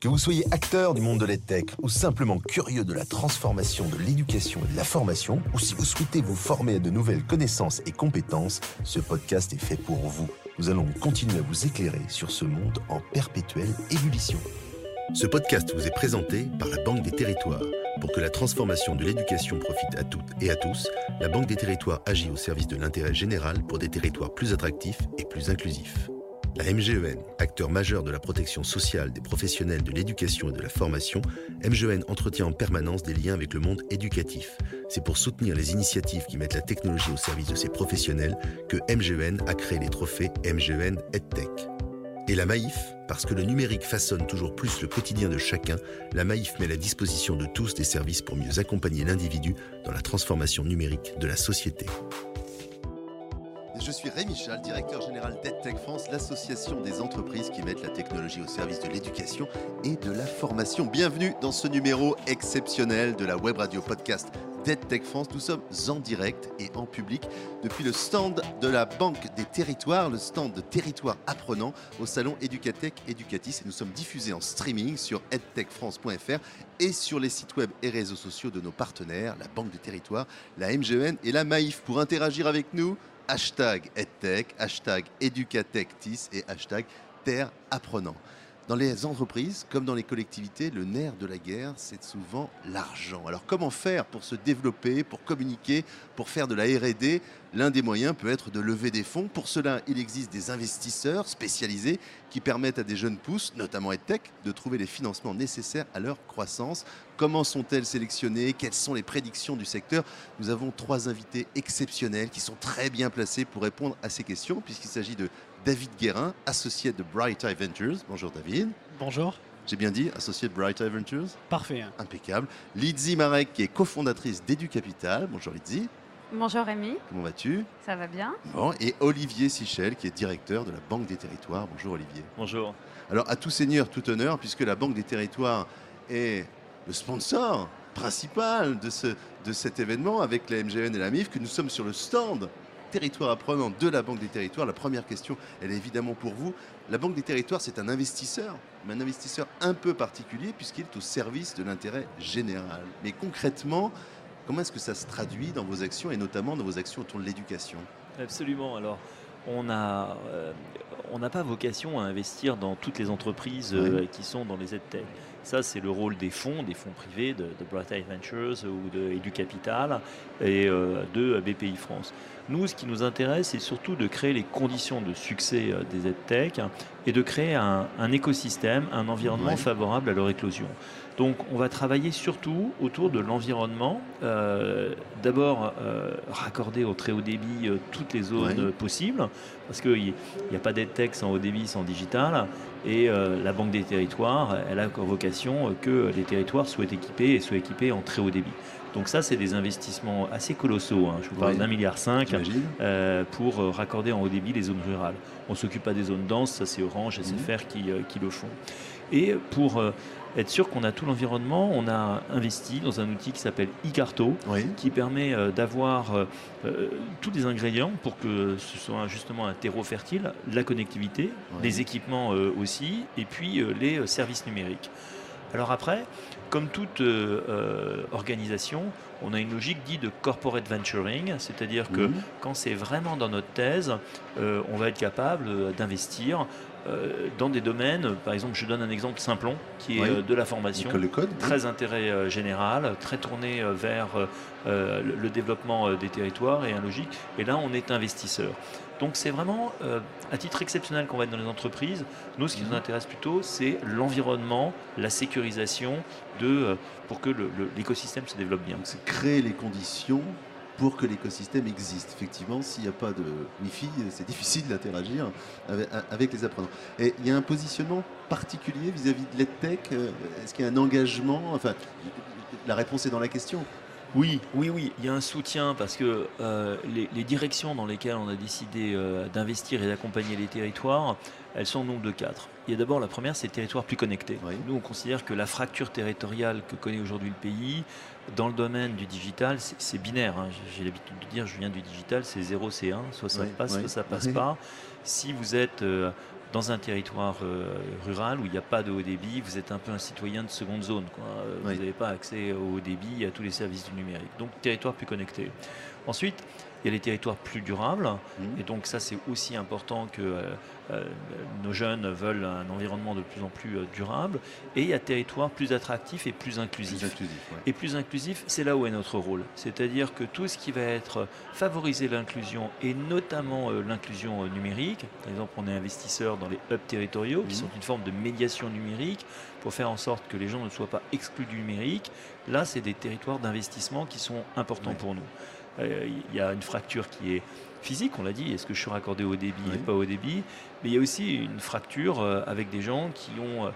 Que vous soyez acteur du monde de l'EdTech ou simplement curieux de la transformation de l'éducation et de la formation, ou si vous souhaitez vous former à de nouvelles connaissances et compétences, ce podcast est fait pour vous. Nous allons continuer à vous éclairer sur ce monde en perpétuelle ébullition. Ce podcast vous est présenté par la Banque des Territoires. Pour que la transformation de l'éducation profite à toutes et à tous, la Banque des Territoires agit au service de l'intérêt général pour des territoires plus attractifs et plus inclusifs. La MGEN, acteur majeur de la protection sociale des professionnels de l'éducation et de la formation, MGEN entretient en permanence des liens avec le monde éducatif. C'est pour soutenir les initiatives qui mettent la technologie au service de ces professionnels que MGEN a créé les trophées MGEN EdTech. Et la Maïf, parce que le numérique façonne toujours plus le quotidien de chacun, la Maïf met à la disposition de tous des services pour mieux accompagner l'individu dans la transformation numérique de la société. Je suis Rémi Chal, directeur général d'EdTech France, l'association des entreprises qui mettent la technologie au service de l'éducation et de la formation. Bienvenue dans ce numéro exceptionnel de la web radio podcast d'EdTech France. Nous sommes en direct et en public depuis le stand de la Banque des Territoires, le stand de Territoires Apprenants au salon Educatech Educatis. Et nous sommes diffusés en streaming sur edtechfrance.fr et sur les sites web et réseaux sociaux de nos partenaires, la Banque des Territoires, la MGEN et la Maïf. Pour interagir avec nous, hashtag EdTech, hashtag EducatechTis et hashtag Terre Apprenant. Dans les entreprises, comme dans les collectivités, le nerf de la guerre, c'est souvent l'argent. Alors comment faire pour se développer, pour communiquer, pour faire de la R&D ? L'un des moyens peut être de lever des fonds. Pour cela, il existe des investisseurs spécialisés qui permettent à des jeunes pousses, notamment EdTech, de trouver les financements nécessaires à leur croissance. Comment sont-elles sélectionnées ? Quelles sont les prédictions du secteur ? Nous avons 3 invités exceptionnels qui sont très bien placés pour répondre à ces questions, puisqu'il s'agit de David Guérin, associé de Bright Eye Ventures. Bonjour David. Bonjour. J'ai bien dit, associé de Bright Eye Ventures ? Parfait. Impeccable. Lydie Marek, qui est cofondatrice d'EduCapital. Bonjour Lydie. Bonjour Rémi. Comment vas-tu ? Ça va bien ? Bon, et Olivier Sichel, qui est directeur de la Banque des Territoires. Bonjour Olivier. Bonjour. Alors à tout seigneur, tout honneur, puisque la Banque des Territoires est le sponsor principal de cet événement avec la MGN et la MIF, que nous sommes sur le stand Territoire Apprenant de la Banque des Territoires. La première question, elle est évidemment pour vous. La Banque des Territoires, c'est un investisseur, mais un investisseur un peu particulier puisqu'il est au service de l'intérêt général. Mais concrètement, comment est-ce que ça se traduit dans vos actions et notamment dans vos actions autour de l'éducation ? Absolument. Alors, on n'a pas vocation à investir dans toutes les entreprises qui sont dans les EdTech. Ça, c'est le rôle des fonds privés de Bright Eye Ventures ou de EduCapital et de BPI France. Nous, ce qui nous intéresse, c'est surtout de créer les conditions de succès des EdTech et de créer un écosystème, un environnement favorable à leur éclosion. Donc, on va travailler surtout autour de l'environnement. D'abord, raccorder au très haut débit toutes les zones possibles, parce qu'il n'y a pas d'EdTech sans haut débit, sans digital. Et la Banque des Territoires, elle a pour vocation que les territoires soient équipés en très haut débit. Donc ça, c'est des investissements assez colossaux. Je vous parle d'1,5 milliard pour raccorder en haut débit les zones rurales. On ne s'occupe pas des zones denses, ça c'est Orange et SFR qui le font. Et pour être sûr qu'on a tout l'environnement, on a investi dans un outil qui s'appelle iCarto, qui permet d'avoir tous les ingrédients pour que ce soit justement un terreau fertile, la connectivité, les équipements aussi, et puis les services numériques. Alors après, comme toute organisation, on a une logique dite de corporate venturing, c'est-à-dire que quand c'est vraiment dans notre thèse, on va être capable d'investir dans des domaines. Par exemple, je donne un exemple simplon qui est de la formation, très intérêt général, très tourné vers le développement des territoires et un logique. Et là, on est investisseur. Donc c'est vraiment à titre exceptionnel qu'on va être dans les entreprises. Nous, ce qui nous intéresse plutôt, c'est l'environnement, la sécurisation pour que l'écosystème se développe bien. Donc c'est créer les conditions pour que l'écosystème existe. Effectivement, s'il n'y a pas de Wi-Fi, c'est difficile d'interagir avec les apprenants. Et il y a un positionnement particulier vis-à-vis de l'EdTech. Est-ce qu'il y a un engagement ? Enfin, la réponse est dans la question. Oui, il y a un soutien parce que les directions dans lesquelles on a décidé d'investir et d'accompagner les territoires, elles sont au nombre de 4. Il y a d'abord la première, c'est le territoire plus connecté. Nous, on considère que la fracture territoriale que connaît aujourd'hui le pays, dans le domaine du digital, c'est binaire. J'ai l'habitude de dire, je viens du digital, c'est 0, c'est 1, soit ça passe, soit ça passe pas. Si vous êtes dans un territoire rural où il n'y a pas de haut débit, vous êtes un peu un citoyen de seconde zone, quoi. Vous n'avez pas accès au haut débit et à tous les services du numérique. Donc, territoire plus connecté. Ensuite, il y a les territoires plus durables. Et donc, ça, c'est aussi important que nos jeunes veulent un environnement de plus en plus durable. Et il y a territoires plus attractifs et plus inclusifs. Et plus inclusif, c'est là où est notre rôle. C'est-à-dire que tout ce qui va être favoriser l'inclusion, et notamment l'inclusion numérique, par exemple, on est investisseur dans les hubs territoriaux, qui sont une forme de médiation numérique, pour faire en sorte que les gens ne soient pas exclus du numérique. Là, c'est des territoires d'investissement qui sont importants pour nous. Il y a une fracture qui est physique, on l'a dit, est-ce que je suis raccordé au débit et pas au débit, mais il y a aussi une fracture avec des gens qui ont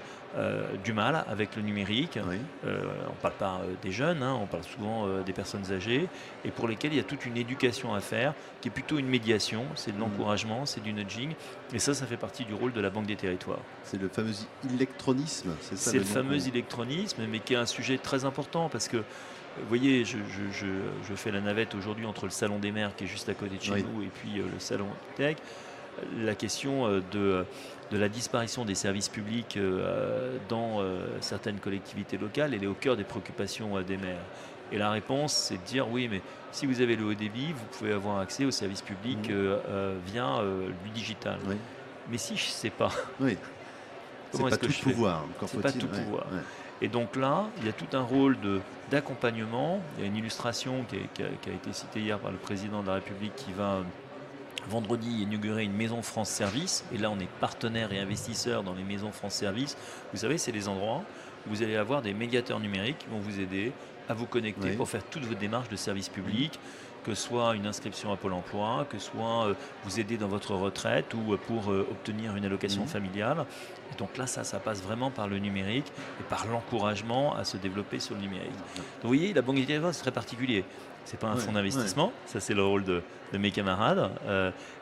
du mal avec le numérique. On ne parle pas des jeunes, on parle souvent des personnes âgées, et pour lesquelles il y a toute une éducation à faire, qui est plutôt une médiation, c'est de l'encouragement, c'est du nudging, et ça fait partie du rôle de la Banque des Territoires. C'est le fameux électronisme, c'est ça? C'est le fameux électronisme, mais qui est un sujet très important, parce que vous voyez, je fais la navette aujourd'hui entre le Salon des maires qui est juste à côté de chez nous et puis le Salon Tech. La question de la disparition des services publics dans certaines collectivités locales, elle est au cœur des préoccupations des maires. Et la réponse, c'est de dire oui, mais si vous avez le haut débit, vous pouvez avoir accès aux services publics via du digital. Mais si je ne sais pas, comment est-ce que je fais ? C'est pas tout pouvoir. Et donc là, il y a tout un rôle d'accompagnement. Il y a une illustration qui a été citée hier par le président de la République qui va vendredi inaugurer une maison France Service. Et là, on est partenaire et investisseur dans les maisons France Service. Vous savez, c'est les endroits où vous allez avoir des médiateurs numériques qui vont vous aider à vous connecter pour faire toutes vos démarches de service public, que ce soit une inscription à Pôle emploi, que ce soit vous aider dans votre retraite ou pour obtenir une allocation familiale. Et donc là, ça passe vraiment par le numérique et par l'encouragement à se développer sur le numérique. Donc vous voyez, la Banque des Territoires, c'est très particulier. Ce n'est pas un fonds d'investissement, ça c'est le rôle de mes camarades.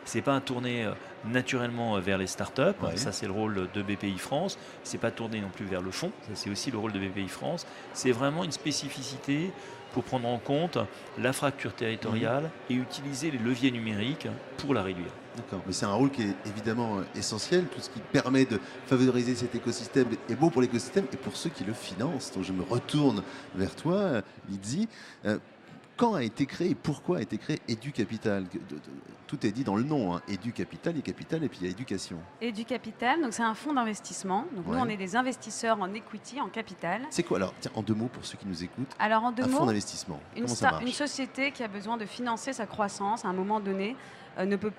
Ce n'est pas un tourné naturellement vers les startups, ça c'est le rôle de BPI France. Ce n'est pas tourné non plus vers le fonds, ça c'est aussi le rôle de BPI France. C'est vraiment une spécificité pour prendre en compte la fracture territoriale et utiliser les leviers numériques pour la réduire. D'accord, mais c'est un rôle qui est évidemment essentiel. Tout ce qui permet de favoriser cet écosystème est bon pour l'écosystème et pour ceux qui le financent. Donc je me retourne vers toi, Lydie. Quand a été créé et pourquoi a été créé EduCapital ? Tout est dit dans le nom, EduCapital, et capital, et puis il y a éducation. EduCapital, donc c'est un fonds d'investissement. Donc nous, on est des investisseurs en equity, en capital. C'est quoi alors ? Tiens, en 2 mots pour ceux qui nous écoutent. Alors en 2 mots, fonds d'investissement. Comment ça marche ? Une société qui a besoin de financer sa croissance à un moment donné ne peut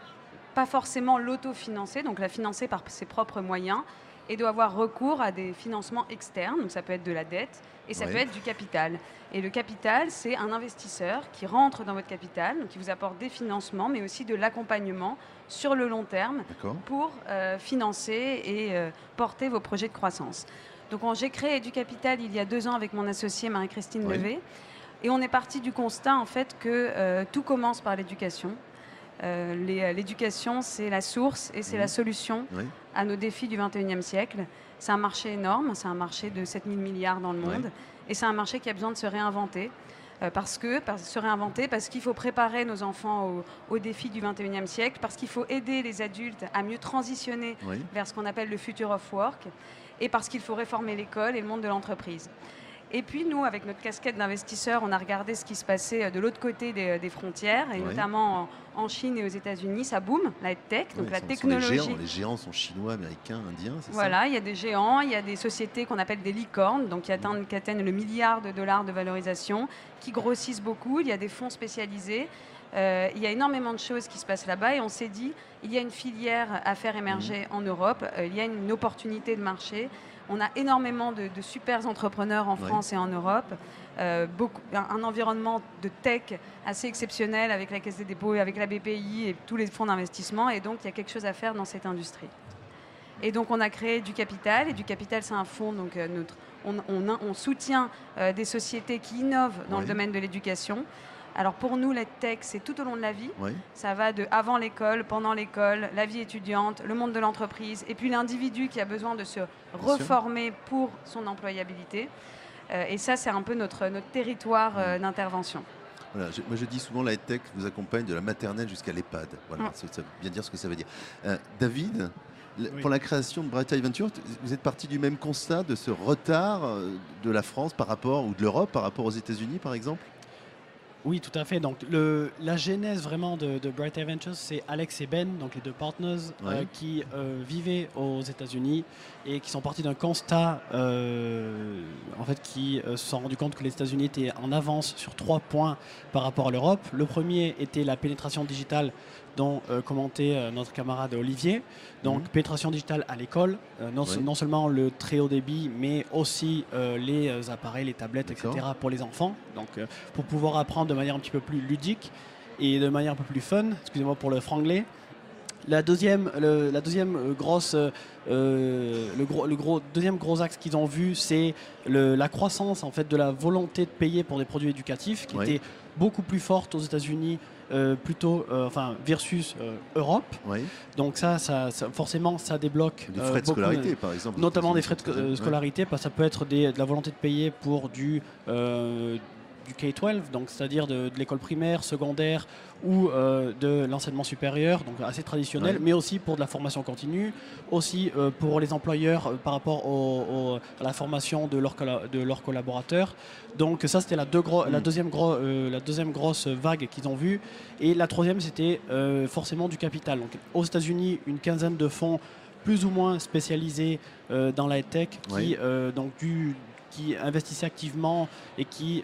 pas forcément l'autofinancer, donc la financer par ses propres moyens, et doit avoir recours à des financements externes. Donc ça peut être de la dette et ça peut être du capital. Et le capital, c'est un investisseur qui rentre dans votre capital, donc qui vous apporte des financements, mais aussi de l'accompagnement sur le long terme pour financer et porter vos projets de croissance. Donc j'ai créé EduCapital il y a 2 ans avec mon associée Marie-Christine Levé. Et on est parti du constat en fait que tout commence par l'éducation. L'éducation, c'est la source et c'est la solution à nos défis du 21e siècle. C'est un marché énorme, c'est un marché de 7 000 milliards dans le monde. Et c'est un marché qui a besoin de se réinventer. Parce qu'il faut préparer nos enfants aux défis du 21e siècle, parce qu'il faut aider les adultes à mieux transitionner vers ce qu'on appelle le future of work, et parce qu'il faut réformer l'école et le monde de l'entreprise. Et puis nous, avec notre casquette d'investisseurs, on a regardé ce qui se passait de l'autre côté des frontières, et notamment en Chine et aux États-Unis, ça boom, la tech, donc la technologie. Les géants sont chinois, américains, indiens, c'est ça ? Voilà, il y a des géants, il y a des sociétés qu'on appelle des licornes, donc qui atteignent le milliard de dollars de valorisation, qui grossissent beaucoup. Il y a des fonds spécialisés. Il y a énormément de choses qui se passent là-bas et on s'est dit, il y a une filière à faire émerger en Europe, il y a une opportunité de marché. On a énormément de super entrepreneurs en France et en Europe, un environnement de tech assez exceptionnel avec la Caisse des dépôts, avec la BPI et tous les fonds d'investissement, et donc il y a quelque chose à faire dans cette industrie. Et donc on a créé EduCapital. EduCapital, c'est un fonds, donc on soutient des sociétés qui innovent dans le domaine de l'éducation. Alors pour nous, la tech, c'est tout au long de la vie. Ça va de avant l'école, pendant l'école, la vie étudiante, le monde de l'entreprise, et puis l'individu qui a besoin de se reformer pour son employabilité. Et ça, c'est un peu notre territoire d'intervention. Voilà, moi je dis souvent, la tech vous accompagne de la maternelle jusqu'à l'EHPAD. Voilà, ça veut bien dire ce que ça veut dire. David, Pour la création de Bright Eye Venture, vous êtes parti du même constat de ce retard de la France par rapport, ou de l'Europe par rapport aux États-Unis, par exemple? Oui, tout à fait. Donc, la genèse vraiment de Bright Eye Ventures, c'est Alex et Ben, donc les deux partners, qui vivaient aux États-Unis et qui sont partis d'un constat, en fait, qui se sont rendus compte que les États-Unis étaient en avance sur 3 points par rapport à l'Europe. Le premier était la pénétration digitale, dont commentait notre camarade Olivier. Donc, pénétration digitale à l'école, non seulement le très haut débit, mais aussi les appareils, les tablettes, etc. pour les enfants. Donc, pour pouvoir apprendre de manière un petit peu plus ludique et de manière un peu plus fun, excusez-moi pour le franglais. Deuxième gros axe qu'ils ont vu, c'est la croissance en fait de la volonté de payer pour des produits éducatifs, qui était beaucoup plus forte aux États-Unis versus Europe. Donc ça forcément ça débloque des frais de scolarité par exemple, notamment des frais de scolarité, parce que ça peut être de la volonté de payer pour du K-12, donc c'est-à-dire de l'école primaire, secondaire ou de l'enseignement supérieur, donc assez traditionnel, mais aussi pour de la formation continue, aussi pour les employeurs par rapport à la formation de leurs collaborateurs. Donc ça, c'était la deuxième grosse vague qu'ils ont vue. Et la troisième, c'était forcément du capital. Donc, aux États-Unis, une quinzaine de fonds plus ou moins spécialisés dans la tech qui investissaient activement et qui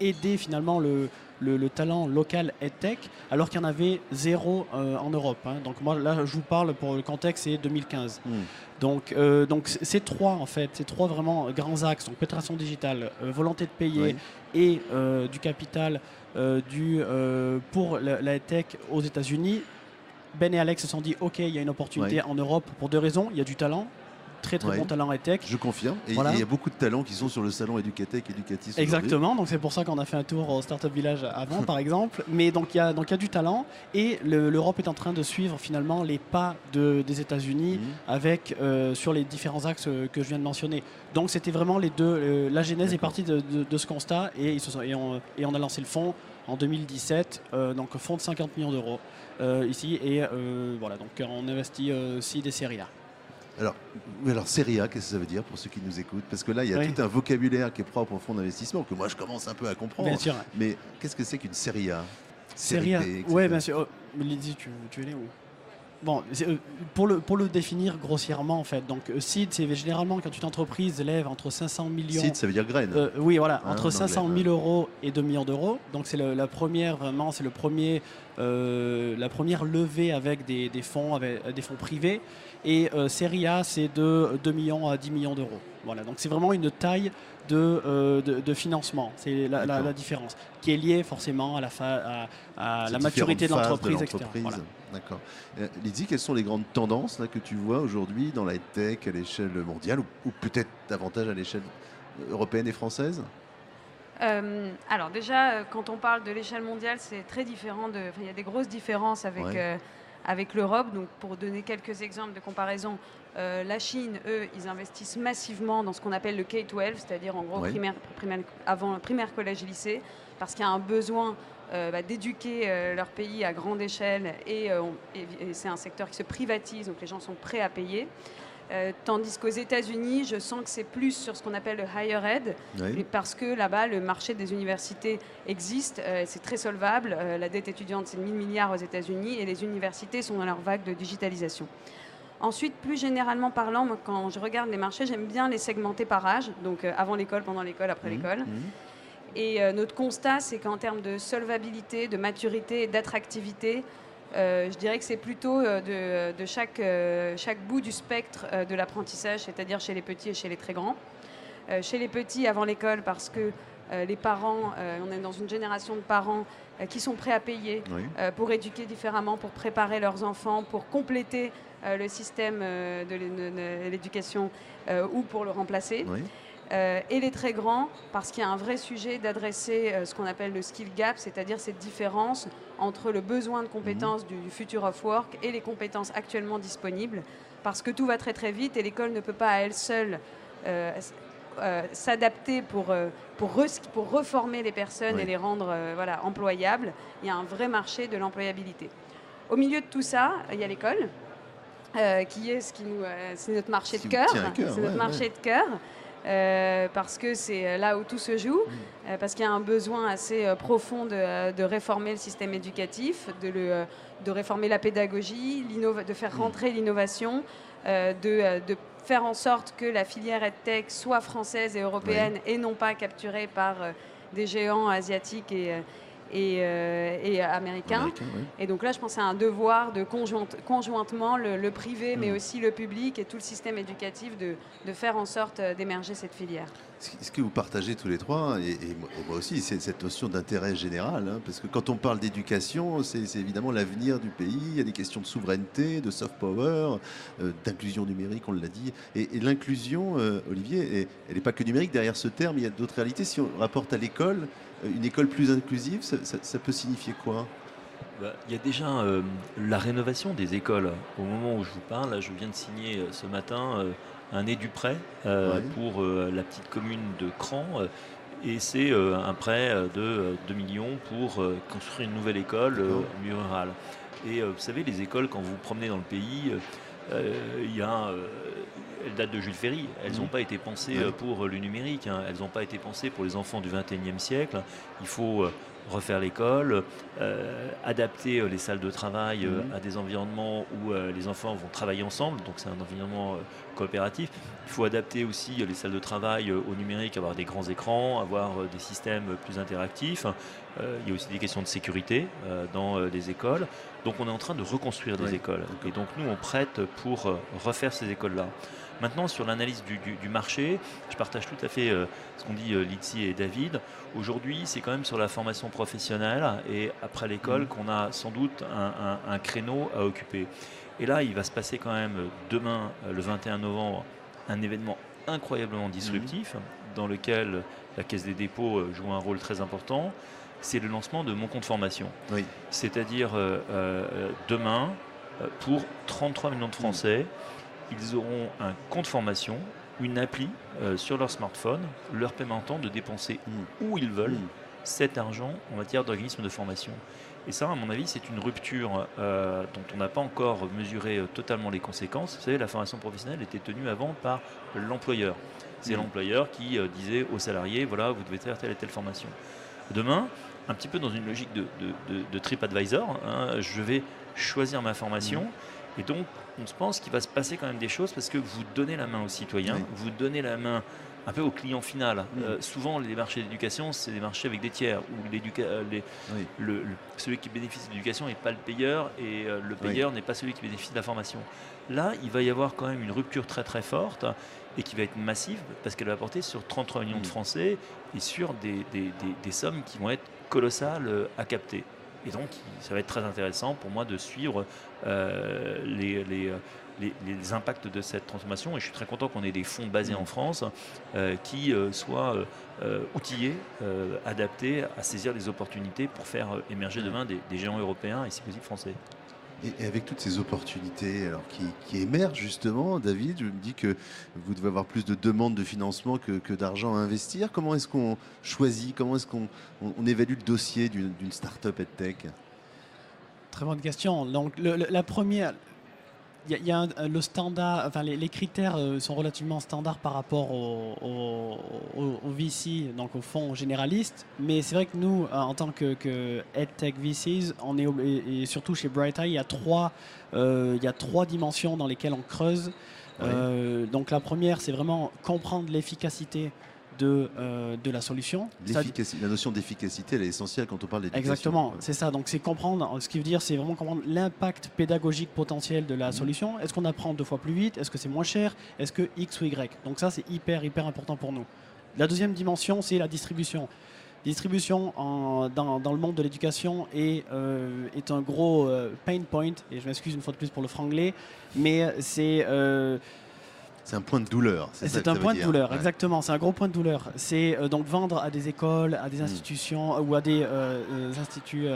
aidaient finalement le talent local EdTech, alors qu'il y en avait zéro en Europe. Donc moi, là, je vous parle, pour le contexte, c'est 2015. Donc ces trois vraiment grands axes, donc pénétration digitale, volonté de payer et du capital pour la EdTech aux États-Unis. Ben et Alex se sont dit, OK, il y a une opportunité en Europe pour 2 raisons. Il y a du talent, très bon talent EdTech. Je confirme. Et il y a beaucoup de talents qui sont sur le salon Educatech, Educatis. Exactement. Donc c'est pour ça qu'on a fait un tour au Startup Village avant, par exemple. Mais donc il y a du talent, et l'Europe est en train de suivre finalement les pas des États-Unis avec sur les différents axes que je viens de mentionner. Donc c'était vraiment les deux. La genèse est partie de ce constat, et on a lancé le fonds en 2017, donc fonds de 50 millions d'euros ici, et voilà, donc on investit aussi des séries A. Alors, série A, qu'est-ce que ça veut dire pour ceux qui nous écoutent? Parce que là, il y a tout un vocabulaire qui est propre au fonds d'investissement, que moi, je commence un peu à comprendre. Bien sûr. Mais qu'est-ce que c'est qu'une série A? Série A, oui, bien sûr. Lydie, tu veux aller où? Bon, pour le définir grossièrement, en fait, donc seed, c'est généralement quand une entreprise lève entre 500 millions... Seed, ça veut dire graine. Oui, voilà, entre 500 000 euros et 2 millions d'euros. Donc c'est la première levée avec des fonds privés. Et série A, c'est de 2 millions à 10 millions d'euros. Voilà, donc c'est vraiment une taille de financement. C'est la différence, qui est liée forcément à la maturité de l'entreprise, etc. Voilà. D'accord. Lydie, quelles sont les grandes tendances que tu vois aujourd'hui dans la tech à l'échelle mondiale, ou peut-être davantage à l'échelle européenne et française? Alors déjà, quand on parle de l'échelle mondiale, c'est très différent. Il y a des grosses différences avec l'Europe. Donc, pour donner quelques exemples de comparaison, la Chine, eux, ils investissent massivement dans ce qu'on appelle le K-12, c'est-à-dire en gros primaire, collège, lycée, parce qu'il y a un besoin d'éduquer leur pays à grande échelle, et c'est un secteur qui se privatise, donc les gens sont prêts à payer. Tandis qu'aux États-Unis, je sens que c'est plus sur ce qu'on appelle le higher ed, parce que là-bas, le marché des universités existe, c'est très solvable. La dette étudiante, c'est 1 000 milliards aux États-Unis, et les universités sont dans leur vague de digitalisation. Ensuite, plus généralement parlant, moi, quand je regarde les marchés, j'aime bien les segmenter par âge, donc avant l'école, pendant l'école, après l'école. Et notre constat, c'est qu'en termes de solvabilité, de maturité et d'attractivité, je dirais que c'est plutôt de chaque bout du spectre de l'apprentissage, c'est-à-dire chez les petits et chez les très grands. Chez les petits, avant l'école, parce que les parents, on est dans une génération de parents qui sont prêts à payer pour éduquer différemment, pour préparer leurs enfants, pour compléter le système de l'éducation ou pour le remplacer. Et les très grands, parce qu'il y a un vrai sujet d'adresser ce qu'on appelle le skill gap, c'est-à-dire cette différence entre le besoin de compétences du future of work et les compétences actuellement disponibles, parce que tout va très très vite et l'école ne peut pas à elle seule s'adapter pour reformer les personnes et les rendre employables. Il y a un vrai marché de l'employabilité. Au milieu de tout ça, il y a l'école. qui est c'est notre marché de cœur. C'est notre marché de cœur. Parce que c'est là où tout se joue, parce qu'il y a un besoin assez profond de réformer le système éducatif, de réformer la pédagogie, de faire rentrer l'innovation, de faire en sorte que la filière EdTech soit française et européenne et non pas capturée par des géants asiatiques et américains. Et donc là, je pense à un devoir de conjointement le privé, mais aussi le public et tout le système éducatif de faire en sorte d'émerger cette filière. Ce que vous partagez tous les trois, et moi aussi, c'est cette notion d'intérêt général, hein, parce que quand on parle d'éducation, c'est évidemment l'avenir du pays, il y a des questions de souveraineté, de soft power, d'inclusion numérique, on l'a dit. Et l'inclusion, Olivier, elle n'est pas que numérique, derrière ce terme, il y a d'autres réalités. Si on rapporte à l'école, une école plus inclusive, ça peut signifier quoi ? Il y a déjà la rénovation des écoles. Au moment où je vous parle, là, je viens de signer ce matin un éduprêt pour la petite commune de Cran. Et c'est un prêt de 2 millions pour construire une nouvelle école en milieu rural. Et vous savez, les écoles, quand vous vous promenez dans le pays, elles datent de Jules Ferry. Elles n'ont pas été pensées pour le numérique. Hein. Elles n'ont pas été pensées pour les enfants du XXIe siècle. Il faut refaire l'école, adapter les salles de travail à des environnements où les enfants vont travailler ensemble. Donc c'est un environnement coopératif. Il faut adapter aussi les salles de travail au numérique, avoir des grands écrans, avoir des systèmes plus interactifs. Il y a aussi des questions de sécurité dans les écoles. Donc on est en train de reconstruire des écoles. Et donc nous, on prête pour refaire ces écoles-là. Maintenant, sur l'analyse du marché, je partage tout à fait ce qu'ont dit Lizzie et David. Aujourd'hui, c'est quand même sur la formation professionnelle et après l'école qu'on a sans doute un créneau à occuper. Et là, il va se passer quand même demain, le 21 novembre, un événement incroyablement disruptif dans lequel la Caisse des dépôts joue un rôle très important. C'est le lancement de Mon compte formation. Oui. C'est-à-dire demain, pour 33 millions de Français, ils auront un compte formation, une appli sur leur smartphone, leur permettant de dépenser où ils veulent cet argent en matière d'organisme de formation. Et ça, à mon avis, c'est une rupture dont on n'a pas encore mesuré totalement les conséquences. Vous savez, la formation professionnelle était tenue avant par l'employeur. C'est l'employeur qui disait aux salariés, voilà, vous devez faire telle et telle formation. Demain, un petit peu dans une logique de TripAdvisor, hein, je vais choisir ma formation. Et donc, on se pense qu'il va se passer quand même des choses parce que vous donnez la main aux citoyens, vous donnez la main un peu au client final. Souvent, les marchés d'éducation, c'est des marchés avec des tiers où celui qui bénéficie de l'éducation n'est pas le payeur et le payeur n'est pas celui qui bénéficie de la formation. Là, il va y avoir quand même une rupture très très forte et qui va être massive parce qu'elle va porter sur 33 millions de Français et sur des sommes qui vont être colossales à capter. Et donc, ça va être très intéressant pour moi de suivre les impacts de cette transformation. Et je suis très content qu'on ait des fonds basés en France qui soient outillés, adaptés à saisir les opportunités pour faire émerger demain des géants européens et si possible français. Et avec toutes ces opportunités alors, qui émergent justement, David, je me dis que vous devez avoir plus de demandes de financement que d'argent à investir. Comment est-ce qu'on choisit, comment est-ce qu'on évalue le dossier d'une start-up EdTech ? Très bonne question. Donc la première, il y a le standard, enfin les critères sont relativement standards par rapport au VC, donc au fonds généraliste. Mais c'est vrai que nous, en tant que EdTech VCs, et surtout chez Bright Eye, il y a trois dimensions dans lesquelles on creuse. Donc la première, c'est vraiment comprendre l'efficacité de la solution. La notion d'efficacité, elle est essentielle quand on parle d'éducation. Exactement, c'est ça. Donc c'est comprendre, ce qui veut dire, c'est vraiment comprendre l'impact pédagogique potentiel de la solution. Est-ce qu'on apprend 2 fois plus vite? Est-ce que c'est moins cher? Est-ce que X ou Y? Donc ça, c'est hyper important pour nous. La deuxième dimension, c'est la distribution. Distribution dans le monde de l'éducation est un gros pain point, et je m'excuse une fois de plus pour le franglais, mais c'est un point de douleur. C'est un point de douleur, exactement. C'est un gros point de douleur. C'est donc vendre à des écoles, à des institutions ou à des instituts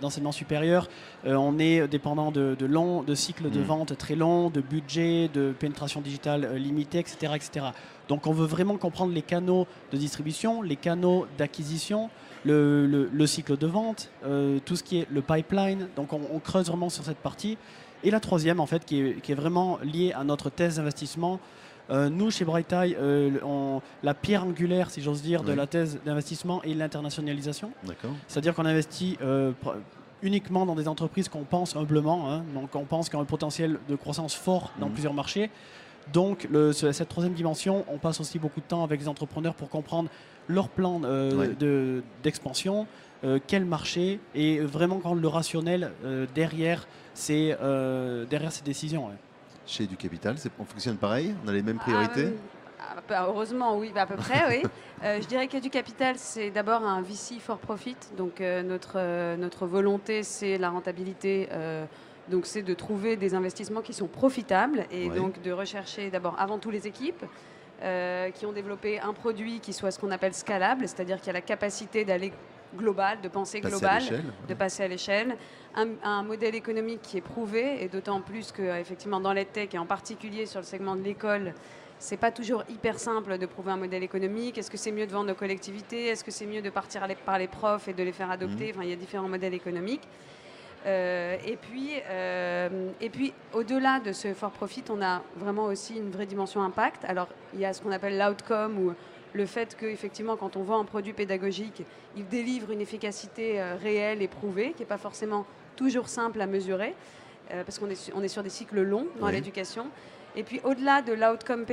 d'enseignement supérieur. On est dépendant de cycles de vente très longs, de budget, de pénétration digitale limitée, etc., etc. Donc on veut vraiment comprendre les canaux de distribution, les canaux d'acquisition, le cycle de vente, tout ce qui est le pipeline. Donc on creuse vraiment sur cette partie. Et la troisième, en fait, qui est vraiment liée à notre thèse d'investissement. Nous, chez Bright Eye, la pierre angulaire, si j'ose dire, de la thèse d'investissement est l'internationalisation. C'est-à-dire qu'on investit uniquement dans des entreprises qu'on pense humblement, hein, donc on pense qu'elles ont un potentiel de croissance fort dans plusieurs marchés. Donc, cette troisième dimension, on passe aussi beaucoup de temps avec les entrepreneurs pour comprendre leur plan d'expansion, quel marché, et vraiment rendre le rationnel derrière ces décisions. Ouais. Chez Educapital, on fonctionne pareil? On a les mêmes priorités? Heureusement, oui, à peu près, oui. Je dirais qu'Educapital, c'est d'abord un VC for profit. Donc, notre volonté, c'est la rentabilité. Donc, c'est de trouver des investissements qui sont profitables et donc de rechercher d'abord, avant tout, les équipes qui ont développé un produit qui soit ce qu'on appelle scalable, c'est-à-dire qui a la capacité d'aller global, de penser global, de passer à l'échelle, un modèle économique qui est prouvé, et d'autant plus qu'effectivement dans l'EdTech et en particulier sur le segment de l'école, c'est pas toujours hyper simple de prouver un modèle économique. Est-ce que c'est mieux de vendre aux collectivités? Est-ce que c'est mieux de partir par les profs et de les faire adopter? Enfin, il y a différents modèles économiques. Et puis, au-delà de ce for profit, on a vraiment aussi une vraie dimension impact. Alors, il y a ce qu'on appelle l'outcome, ou le fait qu'effectivement, quand on vend un produit pédagogique, il délivre une efficacité réelle et prouvée, qui n'est pas forcément toujours simple à mesurer, parce qu'on est sur des cycles longs dans l'éducation. Et puis, au-delà de l'outcome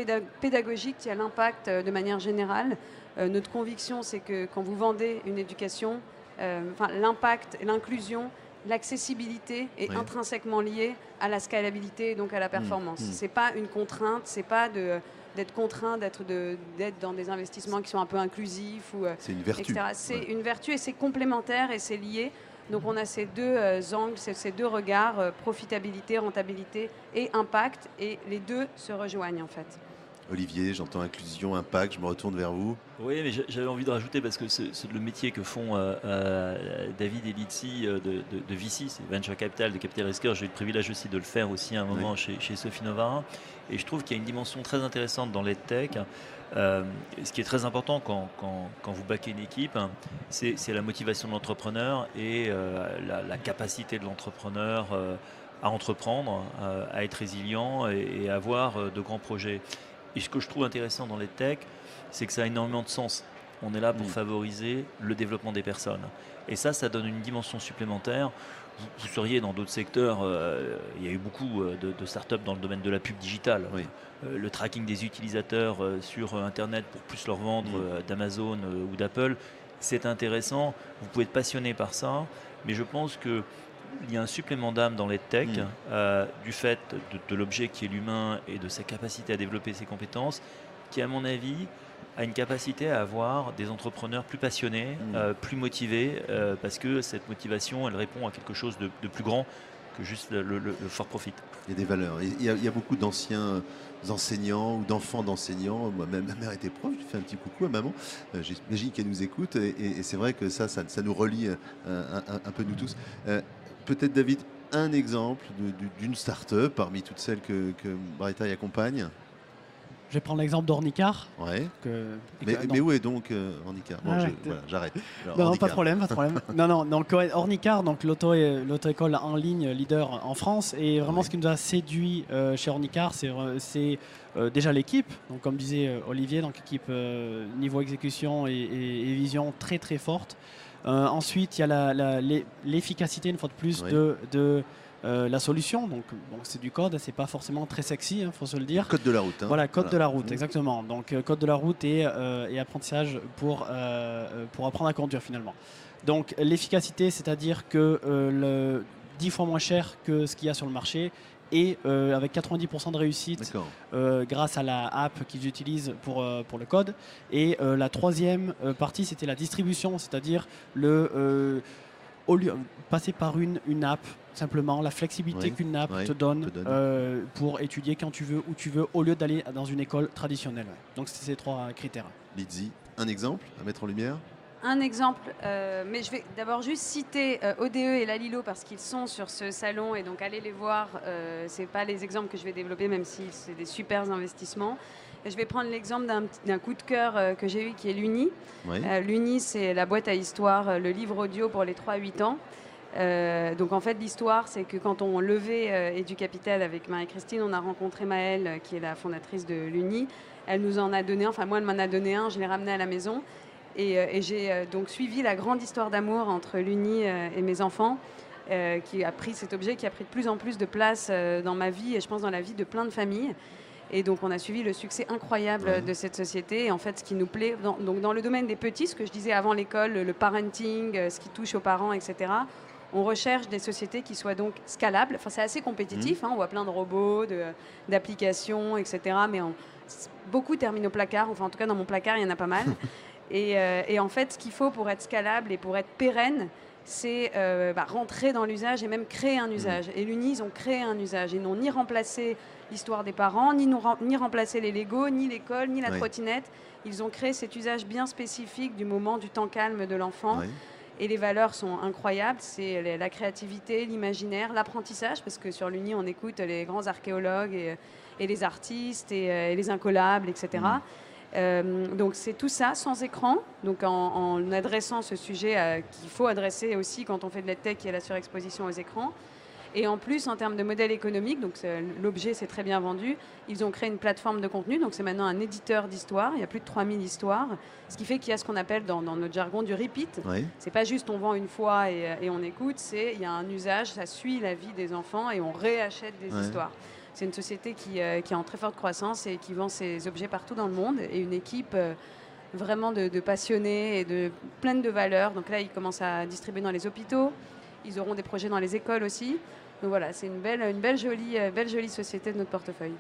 pédagogique, il y a l'impact de manière générale. Notre conviction, c'est que quand vous vendez une éducation, l'impact et l'inclusion, l'accessibilité est intrinsèquement liée à la scalabilité et donc à la performance. C'est pas une contrainte, c'est pas d'être contraint d'être dans des investissements qui sont un peu inclusifs ou c'est une vertu. Etc. C'est une vertu et c'est complémentaire et c'est lié. Donc on a ces deux angles, ces deux regards, profitabilité, rentabilité et impact, et les deux se rejoignent en fait. Olivier, j'entends inclusion, impact, je me retourne vers vous. Oui, mais j'avais envie de rajouter, parce que c'est le métier que font David et Lizzie de VC, c'est Venture Capital, de Capital Risker. J'ai eu le privilège aussi de le faire aussi à un moment chez Sophie Novara. Et je trouve qu'il y a une dimension très intéressante dans l'EdTech. Ce qui est très important quand vous backez une équipe, c'est la motivation de l'entrepreneur et la capacité de l'entrepreneur à entreprendre, à être résilient et à avoir de grands projets. Et ce que je trouve intéressant dans l'EdTech, c'est que ça a énormément de sens. On est là pour favoriser le développement des personnes. Et ça donne une dimension supplémentaire. Vous seriez dans d'autres secteurs, il y a eu beaucoup de startups dans le domaine de la pub digitale. Le tracking des utilisateurs sur Internet pour plus leur vendre d'Amazon ou d'Apple, c'est intéressant. Vous pouvez être passionné par ça, mais je pense que il y a un supplément d'âme dans l'EdTech du fait de l'objet qui est l'humain et de sa capacité à développer ses compétences, qui, à mon avis, a une capacité à avoir des entrepreneurs plus passionnés, plus motivés, parce que cette motivation, elle répond à quelque chose de plus grand que juste le for profit. Il y a des valeurs. Il y a beaucoup d'anciens enseignants ou d'enfants d'enseignants. Moi-même, ma mère était prof, je lui fais un petit coucou à maman. J'imagine qu'elle nous écoute, et c'est vrai que ça nous relie un peu nous tous. Peut-être, David, un exemple d'une start-up parmi toutes celles que Bright Eye accompagne. Je vais prendre l'exemple d'Ornicar. Mais où est donc Ornicar? Voilà, j'arrête. Alors, non, pas de problème. non, donc Ornicar, donc l'auto-école en ligne leader en France. Et vraiment, ce qui nous a séduit chez Ornicar, c'est déjà l'équipe. Donc, comme disait Olivier, donc équipe niveau exécution et vision très très forte. Ensuite, il y a l'efficacité, une fois de plus, de la solution. Donc c'est du code, c'est pas forcément très sexy, faut se le dire. Code de la route. Voilà, code de la route, exactement. Donc code de la route et apprentissage pour apprendre à conduire finalement. Donc l'efficacité, c'est-à-dire que 10 fois moins cher que ce qu'il y a sur le marché, et avec 90% de réussite grâce à la app qu'ils utilisent pour le code. Et la troisième partie, c'était la distribution, c'est-à-dire au lieu passer par une app, simplement la flexibilité qu'une app te donne pour étudier quand tu veux, où tu veux, au lieu d'aller dans une école traditionnelle. Donc c'est ces trois critères. Lizzie, un exemple à mettre en lumière? Un exemple, mais je vais d'abord juste citer ODE et Lalilo parce qu'ils sont sur ce salon, et donc allez les voir. Ce n'est pas les exemples que je vais développer, même si c'est des super investissements. Et je vais prendre l'exemple d'un coup de cœur que j'ai eu, qui est l'Uni. L'Uni, c'est la boîte à histoire, le livre audio pour les 3-8 ans. Donc en fait, l'histoire, c'est que quand on levait Educapital avec Marie-Christine, on a rencontré Maëlle, qui est la fondatrice de l'Uni. Elle nous en a donné, enfin moi, elle m'en a donné un, je l'ai ramené à la maison. Et j'ai donc suivi la grande histoire d'amour entre l'Uni et mes enfants, qui a pris cet objet, qui a pris de plus en plus de place dans ma vie et je pense dans la vie de plein de familles. Et donc on a suivi le succès incroyable de cette société. Et en fait, ce qui nous plaît, donc dans le domaine des petits, ce que je disais avant l'école, le parenting, ce qui touche aux parents, etc., on recherche des sociétés qui soient donc scalables. Enfin, c'est assez compétitif, on voit plein de robots, d'applications, etc. Mais beaucoup terminent au placard. Enfin, en tout cas, dans mon placard, il y en a pas mal. Et en fait, ce qu'il faut pour être scalable et pour être pérenne, c'est rentrer dans l'usage et même créer un usage. Et l'Uni, ils ont créé un usage. Ils n'ont ni remplacé l'histoire des parents, ni remplacé les Legos, ni l'école, ni la trottinette. Ils ont créé cet usage bien spécifique du moment du temps calme de l'enfant. Et les valeurs sont incroyables. C'est la créativité, l'imaginaire, l'apprentissage, parce que sur l'Uni, on écoute les grands archéologues et les artistes et les incollables, etc. Donc c'est tout ça sans écran, donc en adressant ce sujet qu'il faut adresser aussi quand on fait de l'EdTech, qui est la surexposition aux écrans. Et en plus, en termes de modèle économique, donc l'objet s'est très bien vendu, ils ont créé une plateforme de contenu, donc c'est maintenant un éditeur d'histoires, il y a plus de 3000 histoires, ce qui fait qu'il y a ce qu'on appelle dans notre jargon du repeat. C'est pas juste on vend une fois et on écoute, il y a un usage, ça suit la vie des enfants et on réachète des histoires. C'est une société qui est en très forte croissance et qui vend ses objets partout dans le monde, et une équipe vraiment de passionnés et pleine de valeurs. Donc là, ils commencent à distribuer dans les hôpitaux, ils auront des projets dans les écoles aussi. Donc voilà, c'est une belle jolie société de notre portefeuille.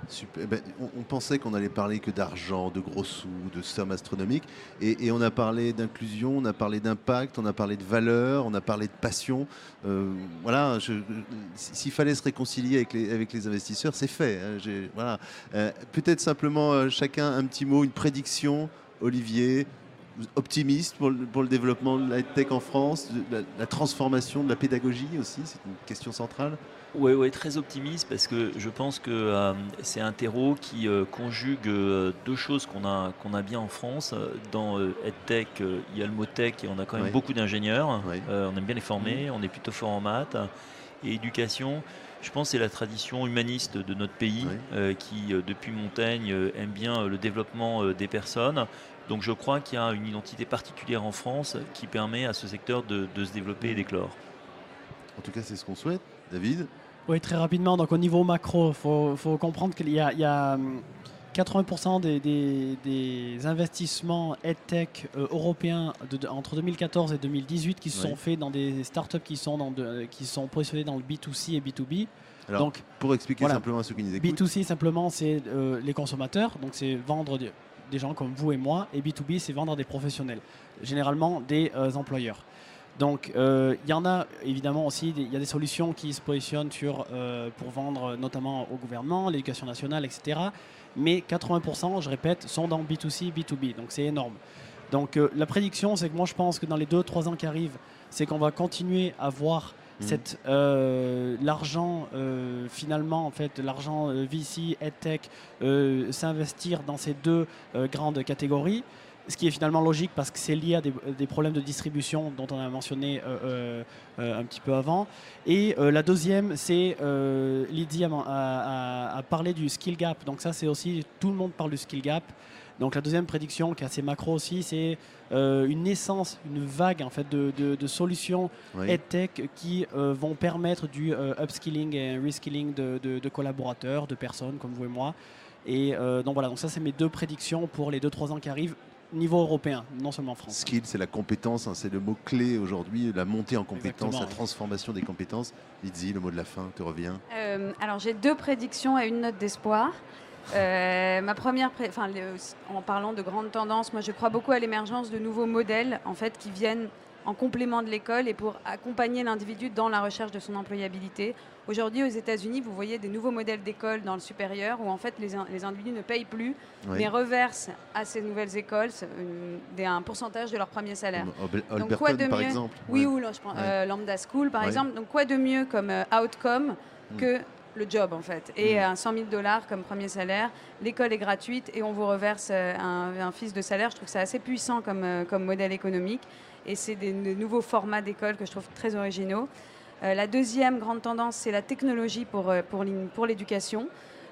Super. On pensait qu'on allait parler que d'argent, de gros sous, de sommes astronomiques. Et on a parlé d'inclusion, on a parlé d'impact, on a parlé de valeur, on a parlé de passion. Voilà, s'il fallait se réconcilier avec les investisseurs, c'est fait. Voilà. Peut-être simplement chacun un petit mot, une prédiction. Olivier, optimiste pour le développement de la tech en France, la transformation de la pédagogie aussi, c'est une question centrale. Oui, très optimiste, parce que je pense que c'est un terreau qui conjugue deux choses qu'on a bien en France. Dans EdTech, il y a le mot tech et on a quand même beaucoup d'ingénieurs. On aime bien les former, on est plutôt fort en maths. Et éducation, je pense que c'est la tradition humaniste de notre pays qui, depuis Montaigne, aime bien le développement des personnes. Donc je crois qu'il y a une identité particulière en France qui permet à ce secteur de se développer et d'éclore. En tout cas, c'est ce qu'on souhaite. David ? Oui, très rapidement. Donc au niveau macro, il faut comprendre qu'il y a 80% des investissements EdTech européens entre 2014 et 2018 qui se sont faits dans des startups qui sont positionnées dans le B2C et B2B. Alors, donc, pour expliquer simplement à ceux qui nous écoutent. B2C, simplement, c'est les consommateurs. Donc c'est vendre des gens comme vous et moi. Et B2B, c'est vendre à des professionnels, généralement des employeurs. Donc, il y en a évidemment aussi, il y a des solutions qui se positionnent pour vendre notamment au gouvernement, l'éducation nationale, etc. Mais 80%, je répète, sont dans B2C, B2B. Donc, c'est énorme. Donc, la prédiction, c'est que moi, je pense que dans les 2-3 ans qui arrivent, c'est qu'on va continuer à voir l'argent, finalement, en fait, l'argent VC, EdTech, s'investir dans ces deux grandes catégories. Ce qui est finalement logique parce que c'est lié à des problèmes de distribution dont on a mentionné un petit peu avant. Et la deuxième, c'est Lydie a parlé du skill gap. Donc ça, c'est aussi, tout le monde parle du skill gap. Donc la deuxième prédiction qui est assez macro aussi, c'est une naissance, une vague en fait de solutions EdTech qui vont permettre du upskilling et reskilling de collaborateurs, de personnes comme vous et moi. Et donc voilà, donc ça c'est mes deux prédictions pour les 2-3 ans qui arrivent. Niveau européen, non seulement en France. Skill, c'est la compétence, c'est le mot-clé aujourd'hui, la montée en compétences, la transformation des compétences. Lydie, le mot de la fin te revient. Alors j'ai deux prédictions et une note d'espoir. Ma première, en parlant de grandes tendances, moi je crois beaucoup à l'émergence de nouveaux modèles en fait, qui viennent en complément de l'école et pour accompagner l'individu dans la recherche de son employabilité. Aujourd'hui, aux États-Unis, vous voyez des nouveaux modèles d'école dans le supérieur où en fait les individus ne payent plus, mais reversent à ces nouvelles écoles un pourcentage de leur premier salaire. Donc quoi de mieux, par exemple. Oui, ou je prends Lambda School, par exemple. Donc quoi de mieux comme outcome que le job en fait. Et 100 000 $ comme premier salaire, l'école est gratuite et on vous reverse un fils de salaire. Je trouve que c'est assez puissant comme modèle économique et c'est des nouveaux formats d'école que je trouve très originaux. La deuxième grande tendance, c'est la technologie pour l'éducation.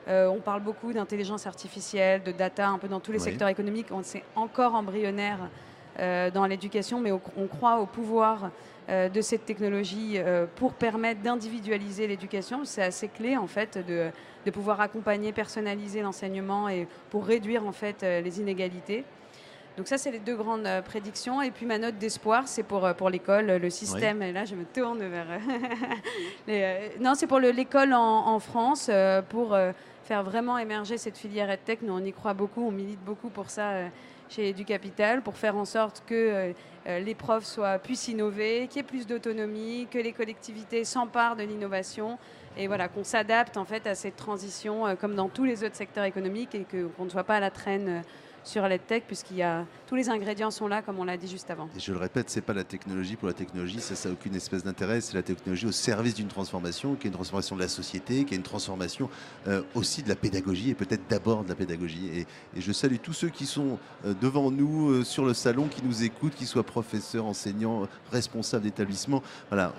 On parle beaucoup d'intelligence artificielle, de data, un peu dans tous les secteurs économiques. C'est encore embryonnaire dans l'éducation, mais on croit au pouvoir de cette technologie pour permettre d'individualiser l'éducation. C'est assez clé en fait de pouvoir accompagner, personnaliser l'enseignement et pour réduire en fait les inégalités. Donc ça, c'est les deux grandes prédictions. Et puis ma note d'espoir, c'est pour l'école, le système. Et là, je me tourne vers... non, c'est pour l'école en France, pour faire vraiment émerger cette filière EdTech. Nous, on y croit beaucoup, on milite beaucoup pour ça chez EduCapital, pour faire en sorte que les profs puissent innover, qu'il y ait plus d'autonomie, que les collectivités s'emparent de l'innovation et voilà, qu'on s'adapte en fait à cette transition comme dans tous les autres secteurs économiques et qu'on ne soit pas à la traîne sur l'EdTech, tous les ingrédients sont là, comme on l'a dit juste avant. Et je le répète, c'est pas la technologie pour la technologie, ça n'a aucune espèce d'intérêt, c'est la technologie au service d'une transformation, qui est une transformation de la société, qui est une transformation aussi de la pédagogie, et peut-être d'abord de la pédagogie. Et je salue tous ceux qui sont devant nous, sur le salon, qui nous écoutent, qu'ils soient professeurs, enseignants, responsables d'établissement. Voilà,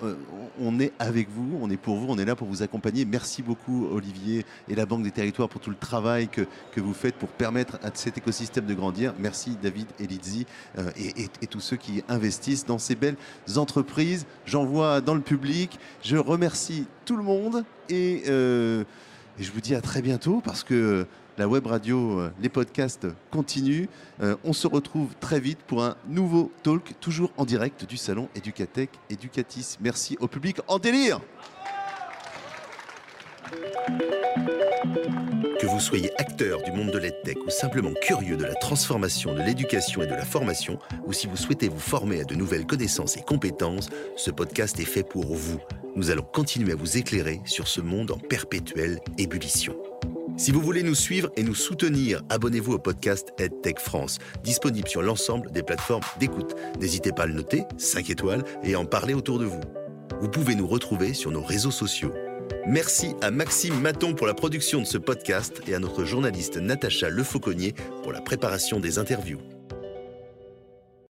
on est avec vous, on est pour vous, on est là pour vous accompagner. Merci beaucoup Olivier et la Banque des Territoires pour tout le travail que vous faites pour permettre à cet écosystème de grandir. Merci David et Lydie et tous ceux qui investissent dans ces belles entreprises. J'en vois dans le public. Je remercie tout le monde et je vous dis à très bientôt parce que la web radio, les podcasts continuent. On se retrouve très vite pour un nouveau talk, toujours en direct du salon Educatech Educatis. Merci au public en délire. Que vous soyez acteur du monde de l'EdTech ou simplement curieux de la transformation de l'éducation et de la formation, ou si vous souhaitez vous former à de nouvelles connaissances et compétences, ce podcast est fait pour vous. Nous allons continuer à vous éclairer sur ce monde en perpétuelle ébullition. Si vous voulez nous suivre et nous soutenir, abonnez-vous au podcast EdTech France, disponible sur l'ensemble des plateformes d'écoute. N'hésitez pas à le noter, 5 étoiles, et à en parler autour de vous. Vous pouvez nous retrouver sur nos réseaux sociaux. Merci à Maxime Maton pour la production de ce podcast et à notre journaliste Natacha Lefauconnier pour la préparation des interviews.